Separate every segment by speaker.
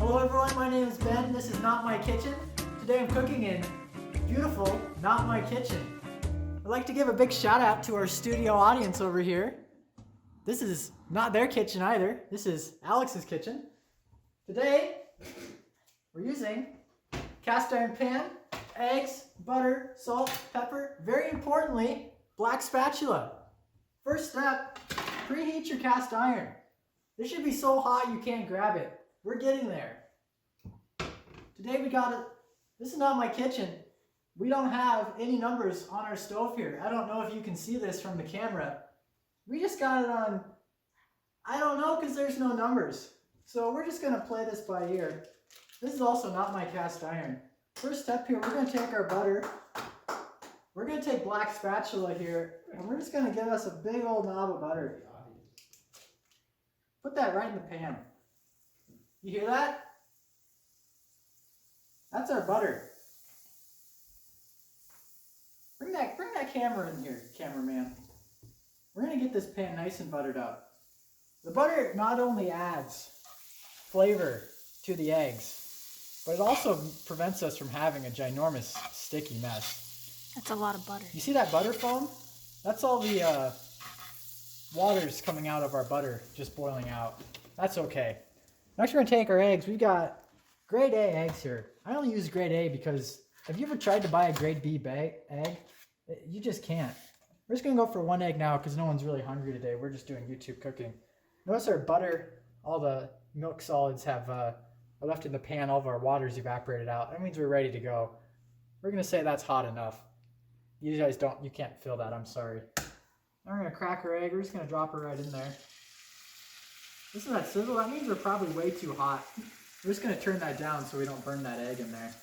Speaker 1: Hello everyone, my name is Ben. This is Not My Kitchen. Today I'm cooking in beautiful Not My Kitchen. I'd like to give a big shout out to our studio audience over here. This is not their kitchen either. This is Alex's kitchen. Today we're using cast iron pan, eggs, butter, salt, pepper, very importantly, black spatula. First step, preheat your cast iron. This should be so hot you can't grab it. We're getting there. Today we got it. This is Not My Kitchen. We don't have any numbers on our stove here. I don't know if you can see this from the camera. We just got it on, I don't know, because there's no numbers. So we're just gonna play this by ear. This is also not my cast iron. First step here, we're gonna take our butter. We're gonna take black spatula here, and we're just gonna give us a big old knob of butter. Put that right in the pan. You hear that? That's our butter. Bring that camera in here, cameraman. We're gonna get this pan nice and buttered up. The butter not only adds flavor to the eggs, but it also prevents us from having a ginormous sticky mess.
Speaker 2: That's a lot of butter.
Speaker 1: You see that butter foam? That's all the water's coming out of our butter, just boiling out. That's okay. Next we're gonna take our eggs. We've got grade A eggs here. I only use grade A because have you ever tried to buy a grade B egg? You just can't. We're just gonna go for one egg now because no one's really hungry today. We're just doing YouTube cooking. Notice our butter, all the milk solids have are left in the pan. All of our water's evaporated out. That means we're ready to go. We're gonna say that's hot enough. You guys you can't feel that. I'm sorry. Now we're gonna crack our egg. We're just gonna drop her right in there. Listen to that sizzle. That means we're probably way too hot. We're just gonna turn that down so we don't burn that egg in there.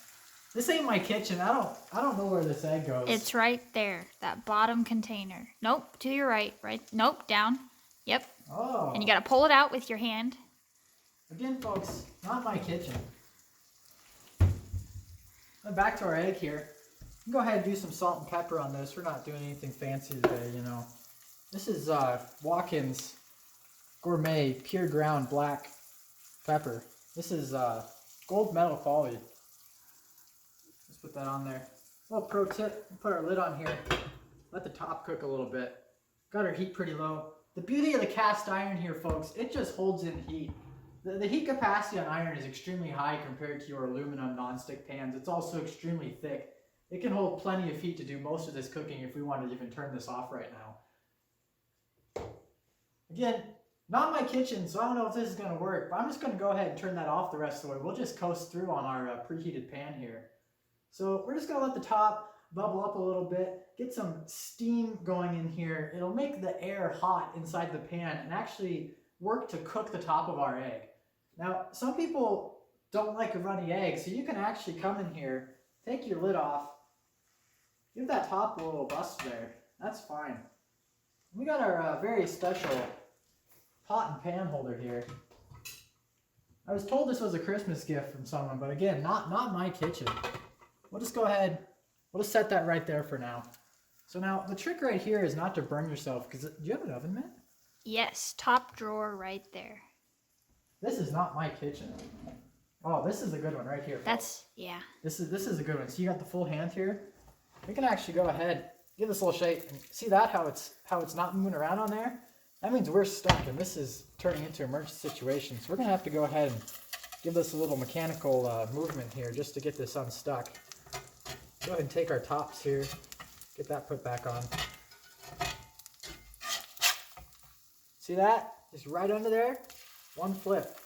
Speaker 1: This ain't my kitchen. I don't know where this egg goes.
Speaker 2: It's right there, that bottom container. Nope, to your right. Nope, down. Yep.
Speaker 1: Oh.
Speaker 2: And you gotta pull it out with your hand.
Speaker 1: Again, folks, not my kitchen. And back to our egg here. You can go ahead and do some salt and pepper on this. We're not doing anything fancy today, you know. This is Watkins Gourmet Pure Ground Black Pepper. This is gold medal quality. Let's put that on there. Little pro tip, put our lid on here. Let the top cook a little bit. Got our heat pretty low. The beauty of the cast iron here, folks, it just holds in heat. The heat capacity on iron is extremely high compared to your aluminum nonstick pans. It's also extremely thick. It can hold plenty of heat to do most of this cooking if we want to even turn this off right now. Again, not my kitchen, so I don't know if this is going to work, but I'm just going to go ahead and turn that off the rest of the way. We'll just coast through on our preheated pan here. So we're just going to let the top bubble up a little bit, get some steam going in here. It'll make the air hot inside the pan and actually work to cook the top of our egg. Now, some people don't like a runny egg, so you can actually come in here, take your lid off, give that top a little bust there. That's fine. We got our very special pot and pan holder here. I was told this was a Christmas gift from someone, but again, not my kitchen. We'll just go ahead, we'll just set that right there for now. So now, the trick right here is not to burn yourself, because do you have an oven mitt?
Speaker 2: Yes, top drawer right there.
Speaker 1: This is not my kitchen. Oh, this is a good one right here.
Speaker 2: That's, yeah.
Speaker 1: This is a good one. So you got the full hand here. We can actually go ahead, give this a little shake, and see that how it's not moving around on there? That means we're stuck, and this is turning into an emergency situation. So we're gonna have to go ahead and give this a little mechanical movement here just to get this unstuck. Go ahead and take our tops here, get that put back on. See that? Just right under there. One flip.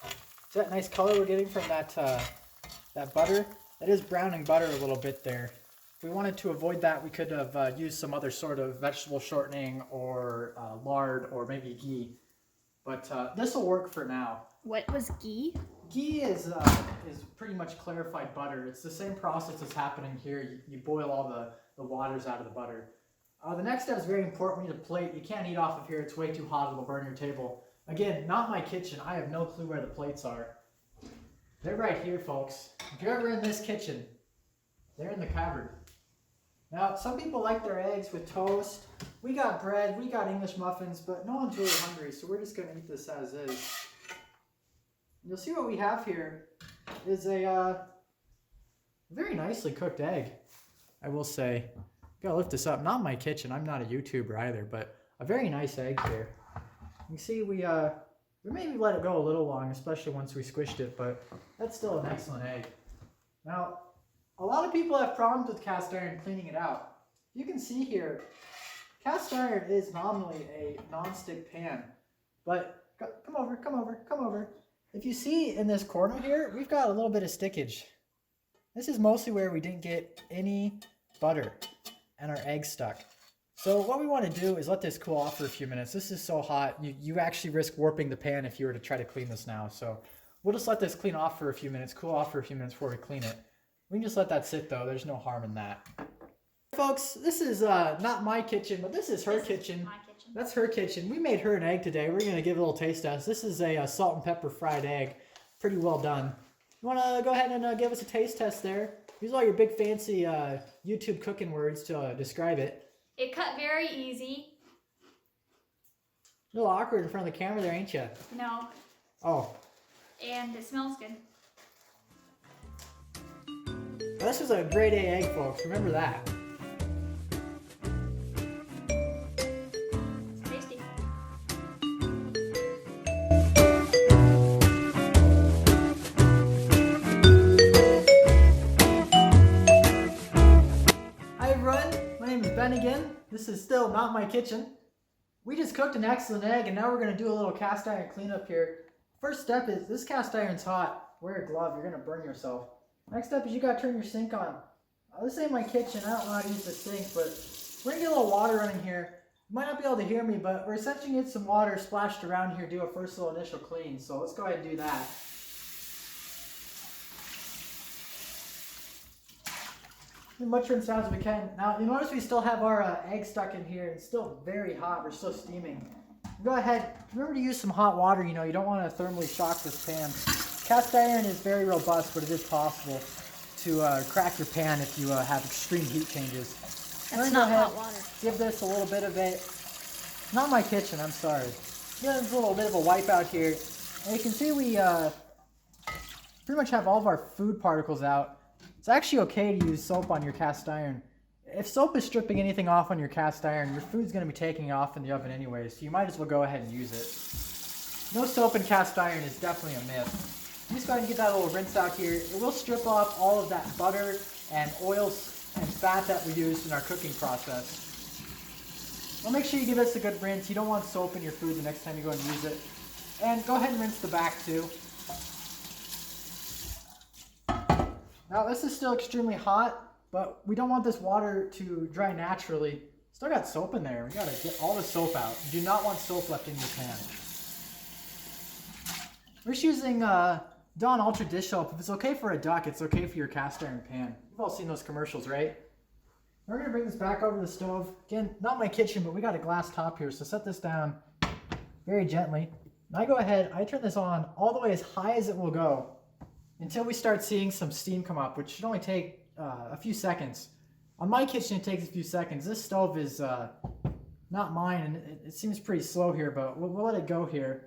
Speaker 1: See that nice color we're getting from that butter? That is browning butter a little bit there. If we wanted to avoid that, we could have used some other sort of vegetable shortening or lard or maybe ghee. But this will work for now.
Speaker 2: What was ghee?
Speaker 1: Ghee is pretty much clarified butter. It's the same process that's happening here. You boil all the waters out of the butter. The next step is very important. We need a plate. You can't eat off of here. It's way too hot. It'll burn your table. Again, not my kitchen. I have no clue where the plates are. They're right here, folks. If you're ever in this kitchen, they're in the cupboard. Now, some people like their eggs with toast. We got bread, we got English muffins, but no one's really hungry, so we're just going to eat this as is. You'll see what we have here is a very nicely cooked egg, I will say. Gotta lift this up. Not my kitchen. I'm not a YouTuber either, but a very nice egg here. You can see we maybe let it go a little long, especially once we squished it, but that's still an excellent egg. Now, a lot of people have problems with cast iron cleaning it out. You can see here, cast iron is nominally a non-stick pan, but come over. If you see in this corner here, we've got a little bit of stickage. This is mostly where we didn't get any butter and our egg stuck. So what we want to do is let this cool off for a few minutes. This is so hot, you actually risk warping the pan if you were to try to clean this now. So we'll just let this clean off for a few minutes, cool off for a few minutes before we clean it. We can just let that sit though, there's no harm in that. Folks, this is not my kitchen, but this is her kitchen.
Speaker 2: My kitchen.
Speaker 1: That's her kitchen. We made her an egg today. We're going to give it a little taste test. This is a salt and pepper fried egg. Pretty well done. You want to go ahead and give us a taste test there? Use all your big fancy YouTube cooking words to describe it.
Speaker 2: It cut very easy.
Speaker 1: A little awkward in front of the camera there, ain't you?
Speaker 2: No.
Speaker 1: Oh.
Speaker 2: And it smells good.
Speaker 1: This is a grade A egg, folks. Remember that.
Speaker 2: It's tasty.
Speaker 1: Hi everyone, my name is Ben again. This is still not my kitchen. We just cooked an excellent egg and now we're going to do a little cast iron cleanup here. First step is, this cast iron's hot. Wear a glove, you're going to burn yourself. Next step is you got to turn your sink on. This ain't my kitchen, I don't know how to use the sink, but we're going to get a little water running here. You might not be able to hear me, but we're essentially going to get some water splashed around here, do a first little initial clean. So let's go ahead and do that. As much rinse out as we can. Now, you notice we still have our egg stuck in here. It's still very hot. We're still steaming. Go ahead. Remember to use some hot water. You know, you don't want to thermally shock this pan. Cast iron is very robust, but it is possible to crack your pan if you have extreme heat changes.
Speaker 2: That's not hot water.
Speaker 1: Give this a little bit of a... Not my kitchen, I'm sorry. Give this a little bit of a wipe out here. And you can see we pretty much have all of our food particles out. It's actually okay to use soap on your cast iron. If soap is stripping anything off on your cast iron, your food's going to be taking it off in the oven anyway, so you might as well go ahead and use it. No soap in cast iron is definitely a myth. Just go ahead and get that little rinse out here. It will strip off all of that butter and oils and fat that we used in our cooking process. Well, make sure you give this a good rinse. You don't want soap in your food the next time you go and use it. And go ahead and rinse the back too. Now this is still extremely hot, but we don't want this water to dry naturally. Still got soap in there. We gotta get all the soap out. You do not want soap left in your pan. We're just using Dawn Ultra dish soap. If it's okay for a duck, it's okay for your cast iron pan. You've all seen those commercials, right? We're gonna bring this back over the stove. Again, not my kitchen, but we got a glass top here, so set this down very gently. And I go ahead, I turn this on all the way as high as it will go, until we start seeing some steam come up, which should only take a few seconds. On my kitchen, it takes a few seconds. This stove is not mine, and it seems pretty slow here, but we'll let it go here.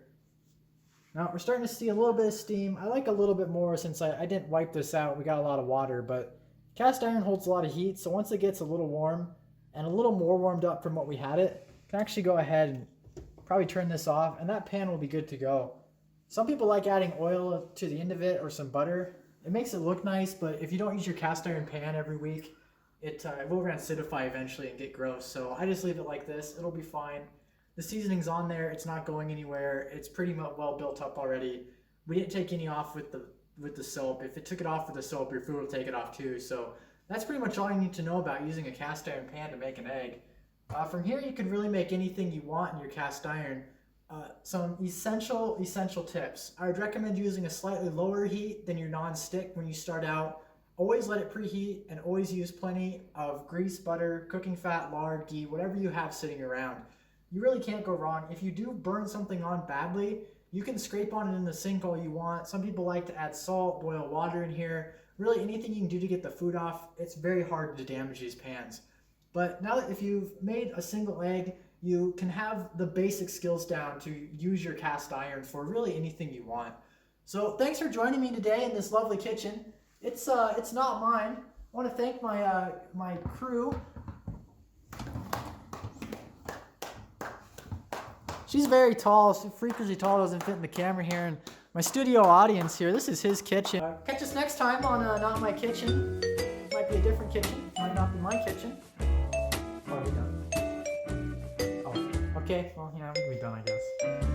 Speaker 1: Now, we're starting to see a little bit of steam. I like a little bit more since I didn't wipe this out. We got a lot of water, but cast iron holds a lot of heat, so once it gets a little warm and a little more warmed up from what we had it, you can actually go ahead and probably turn this off, and that pan will be good to go. Some people like adding oil to the end of it or some butter. It makes it look nice, but if you don't use your cast iron pan every week, it will acidify eventually and get gross. So I just leave it like this. It'll be fine. The seasoning's on there. It's not going anywhere. It's pretty much well built up already. We didn't take any off with the soap. If it took it off with the soap, your food will take it off too. So that's pretty much all you need to know about using a cast iron pan to make an egg. From here, you can really make anything you want in your cast iron. Some essential tips. I would recommend using a slightly lower heat than your non-stick when you start out. Always let it preheat and always use plenty of grease, butter, cooking fat, lard, ghee, whatever you have sitting around. You really can't go wrong. If you do burn something on badly, you can scrape on it in the sink all you want. Some people like to add salt, boil water in here. Really anything you can do to get the food off. It's very hard to damage these pans. But now that if you've made a single egg, you can have the basic skills down to use your cast iron for really anything you want. So thanks for joining me today in this lovely kitchen. It's not mine. I want to thank my my crew. She's very tall, she's freakishly tall, doesn't fit in the camera here. And my studio audience here, this is his kitchen. Catch us next time on Not My Kitchen. Might be a different kitchen, might not be my kitchen. Oh, are we done? Oh, okay, well, yeah, we're done, I guess.